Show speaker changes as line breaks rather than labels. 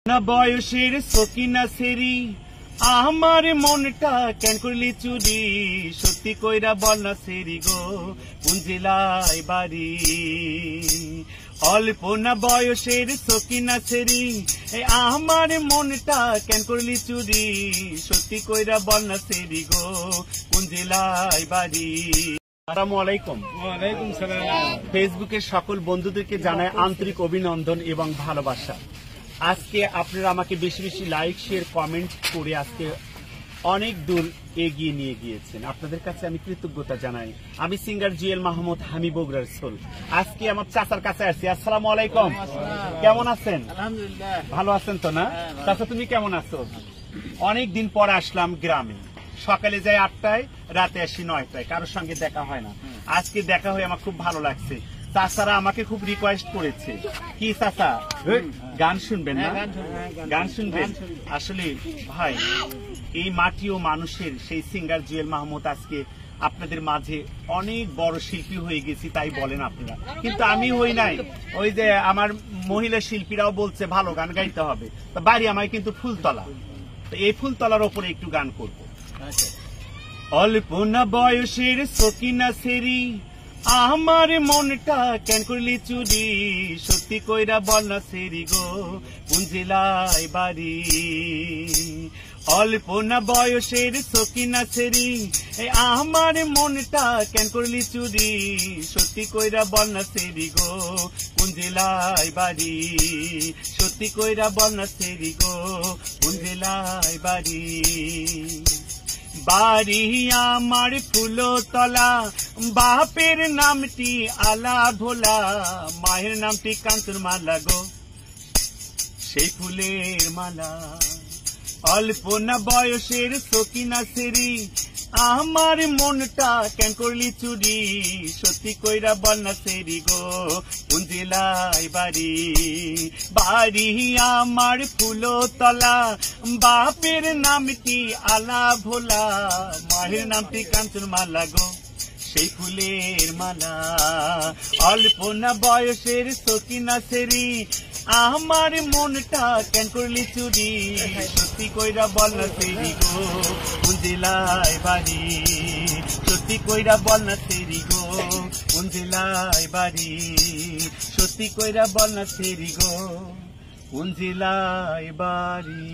না বয়সের সকিনা সেরি আমার মনটা কেন করলি চুরি সত্যি কইরা বল না সেরি গো কোন জেলায় বাড়ি অল্প না বয়সের সকিনা সেরি আমার মনটা কেন করলি চুরি সত্যি কইরা বল না সেরি গো কোন জেলায় বাড়ি। আসসালামু আলাইকুম।
ওয়ালাইকুম সালাম।
ফেসবুকের সকল বন্ধুদেরকে জানাই আন্তরিক অভিনন্দন এবং ভালোবাসা। আজকে আপনারা আমাকে বেশি বেশি লাইক শেয়ার কমেন্ট করে আজকে অনেক দূর এগিয়ে নিয়ে গিয়েছেন, আপনাদের কাছে আমি কৃতজ্ঞতা জানাই। আমি সিঙ্গার জুয়েল মাহমুদ হামি বগুড়ার সোল। আজকে আমার চাচার কাছে আসছি। আসসালামু আলাইকুম, কেমন আছেন?
আলহামদুলিল্লাহ
ভালো আছেন তো না? চাচা তুমি কেমন আছো? অনেক দিন পর আসলাম গ্রামে, সকালে যাই 8টায়, রাতে আসি 9টায়, কারোর সঙ্গে দেখা হয় না। আজকে দেখা হয়ে আমার খুব ভালো লাগছে। চাচারা আমাকে খুব রিকোয়েস্ট করেছে, কি চাচা গান শুনবেন না? গান শুনবেন? আসলে ভাই, এই মাটি ও মানুষের সেই সিঙ্গার জুয়েল মাহমুদ আজকে আপনাদের মাঝে অনেক বড় শিল্পী হয়ে গেছি তাই বলেন আপনারা, কিন্তু আমি হই নাই। ওই যে আমার মহিলা শিল্পীরাও বলছে ভালো গান গাইতে হবে, তো বাড়ি আমার কিন্তু ফুলতলা, তো এই ফুলতলার ওপরে একটু গান করব। অল্প না বয়সের সকিনা সেরি আমার মনটা কেন করলি চুরি সত্যি কইরা বল না সেরি গো কোন জেলায় বাড়ি। অল্প না বয়সের সকিনা সেরি আমার মনটা কেন করলি চুরি সত্যি কইরা বল না সেরি গো কোন জেলায় বাড়ি। সত্যি কইরা বল না সেরি গো কোন জেলায় বাড়ি। বাড়ি আমার ফুলতলা, বাপের নামটি আলা ভোলা, মায়ের নামটি কাঞ্চন মালা গো সেই ফুলের মালা। অল্প না বয়সের সকিনা সেরি আমার মনটা কেন করলি চুরি সত্যি কইরা বল না সেরি গো কোন জেলায় বাড়ি। বাড়ি আমার ফুলতলা, বাপের নামটি আলা ভোলা, মায়ের নামটি কাঞ্চন মালা গো সেই ফুলের মালা। অল্প না বয়সের সকিনা সেরি আমার মনটা কেন করলি চুরি সত্যি কইরা বল না সেরি গো কোন জেলায় বাড়ি। সত্যি কইরা বল না সেরি গো কোন জেলায় বাড়ি। সত্যি কইরা বল না সেরি গো কোন জেলায় বাড়ি।